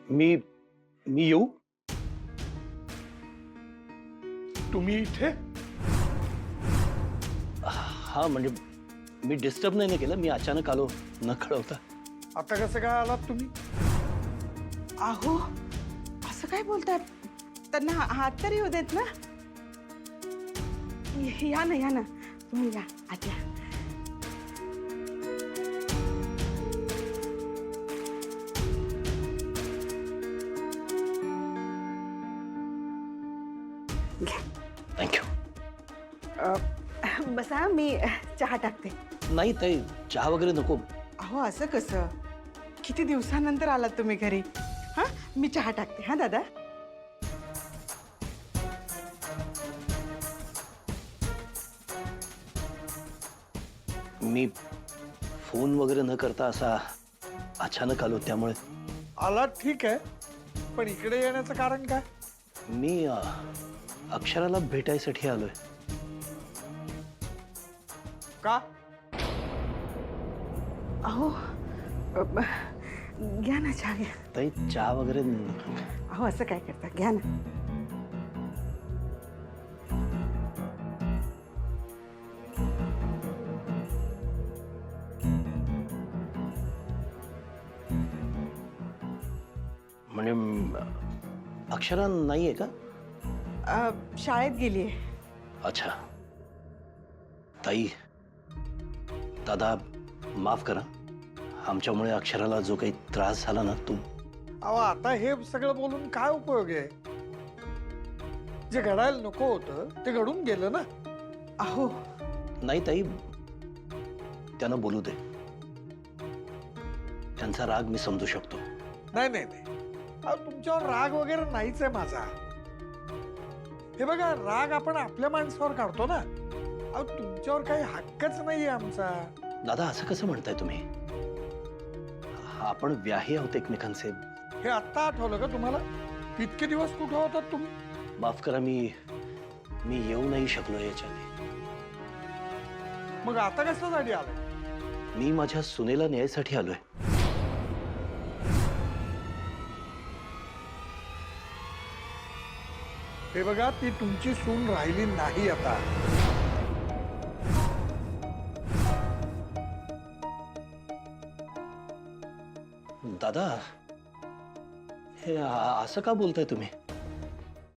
मी मी येऊ? तुम्ही इथे? हा म्हणजे मी डिस्टर्ब नाही ना केलं, मी अचानक आलो न कळवता. आता कसं काय आलात तुम्ही? अहो असं काय बोलतात? त्यांना हात तरी येऊ देत ना. या ना तुम्ही या आत या. घ्या. थँक्यू. बसा मी चहा टाकते. नाही ताई, चहा वगैरे नको. अहो असं कसं? किती दिवसानंतर आलात तुम्ही घरी. हा मी चहा टाकते हा दादा. मी फोन वगैरे न करता असा अचानक आलो, त्यामुळे आलात ठीक आहे, पण इकडे येण्याचं कारण काय? मी अक्षराला भेटायसाठी आलोय. का? अहो घ्या ना चहा घ्या. ताई चहा वगैरे अहो असं काय करता, घ्या ना. म्हणजे अक्षरा नाहीये का? शाळेत गेलीये. अच्छा. ताई, दादा माफ करा, आमच्यामुळे अक्षराला जो काही त्रास झाला ना, अहो आता हे सगळं बोलून काय उपयोग आहे? जे घडायला नको होतं ते घडून गेलं ना. अहो नाही ताई, त्यांना बोलू दे. त्यांचा राग मी समजू शकतो. नाही नाही नाही, अहो तुमच्यावर राग वगैरे नाहीच आहे माझा. हे बघा, राग आपण आपल्या माणसावर काढतो ना. अहो तुमच्यावर काही हक्कच नाहीये आमचा. दादा असं कसं म्हणताय तुम्ही? आपण व्याही आहोत एकमेकांचे. हे आत्ता आठवलं का तुम्हाला? इतके दिवस कुठे होतात तुम्ही? माफ करा, मी येऊ नाही शकलो याच्याने. मग आता कशासाठी आलाय? मी माझ्या सुनेला न्यायसाठी आलोय. हे बघा, ती तुमची सून राहिली नाही आता. दादा, हे असं का बोलताय तुम्ही?